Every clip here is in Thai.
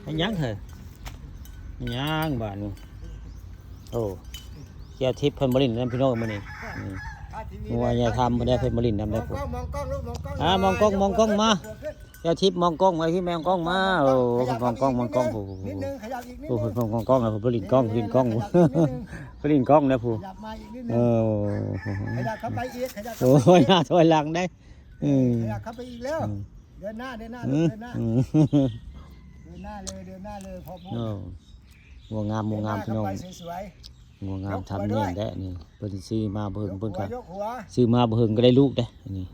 ไม่ยั้งเหรอไม่ยั้งบ้านนี่โอ้เกี่ยวทิพย์เพิ่นบริณนั่นพี่น้องมื้อนี้งัวอย่าทำบ่ได้เพิ่นบริณนำได้ผมมองกล้องลูกมองกล้องมองกล้องมาเกี่ยวทิพย์มองกล้องไว้พี่แมงกล้องมาโอ้มองกล้องโอ้นิดนึงขยับอีกนิด โอ้ นึง มองกล้องแล้วผมบริณกล้องบริณกล้องบริณกล้องนะผู้ ขยับมาอีกนิดนึ โอ้ งขยับเข้าไปอีกขยับ โอ้ยหน้าถอยหลังได้ขยับเข้าไปอีกแล้วเดินหน้าเดินหน้าเดินหน้าเลยพอพูด งัวงามงัวงามพี่น้อง สวย งัวงามทำเนี่ยได้นี่เพิ่นซื้อมาบ่ ๆ เฮิงเพิ่นก็ ยกหัว ซื้อมาบ่เฮิงก็ได้ลูกได้นี่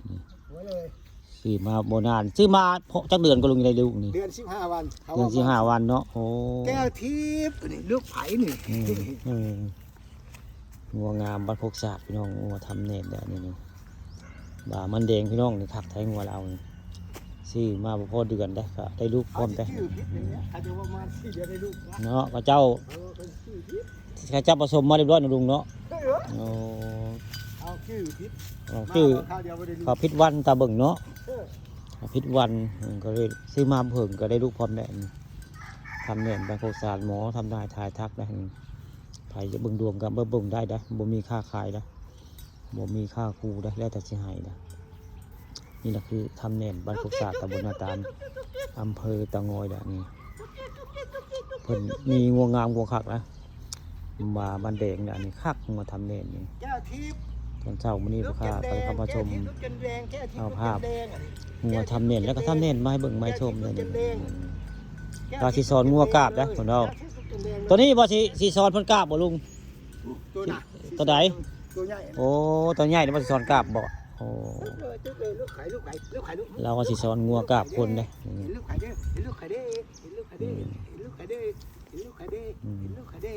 หัวเลย ซื้อมาบ่นานซื้อมาจักเดือนก็ลงได้ลูกนี่ เดือน15 วัน เดือน15วันเนาะโอ้ แก้วทิพย์นี่ลูกไผ่นี่ งัวงามบ้านโคกสาดพี่น้องงัวทำเนี่ยได้นี่บ่ามันแดงพี่น้องนี่คักไทยงัวเรานี่ซื้อมาบ่พอเดือนได้ก็ได้ลูกพร้อมได้ ชื่อพิษนี่อาจจะว่ามา4 เดือนได้ลูก เนาะพระเจ้าข้าเจ้าผสมมาเรียบร้อยนะลุงเนาะโอ้ เอาชื่อพิษ คือ ข้าวเดียวบ่ได้ลูก เขาพิษวันตาเบิ่งเนาะพิษวันก็เลยซื้อมาเพิ่งก็ได้ลูกพร้อมได้ทำเนี่ยบางโคสารหมอทำได้ถ่ายทักได้ไผจะเบิ่งดวงกับเบิ่งได้ได้บ่มีค่าขายได้บ่มีค่าครูได้แล้วแต่สิให้ได้นี่แหละคือทำเนี่ยบ้านโคกสารตำบลนาตาลอำเภอตะงอยได้นี่เพิ่นมีงัวงามงัวคักนะมาบ้านแดงเนี่ยนี่คักมาทำเนี่ยนี่ แก้วทิพย์ ตอนเช้ามื้อนี้พ่อข้าไปเข้ามาชม ลูกแดงแก้วทิพย์ เอาภาพ ลูกแดง งัวทำเน่นแล้วก็ทำเน่นมาให้เบิ่งมาให้ชมเลยนี่ตาสิสอนงัวกราบนะคนเราตัวนี้บ่สิสอนเพิ่นกราบบ่ลุง ตัวน่ะ ตัวใด ตัวใหญ่ โอ้ตัวใหญ่นี่บ่สิสอนกราบบ่โอ้ ลูกไข่ลูกไข่ลูกไข่ลูก เราก็สิสอนงัวกราบคนเด้ ลูกไข่เด้ลูกไข่เด้ลูกไข่เด้ลูกไข่เด้ลูกไข่เด้ลูกไข่เด้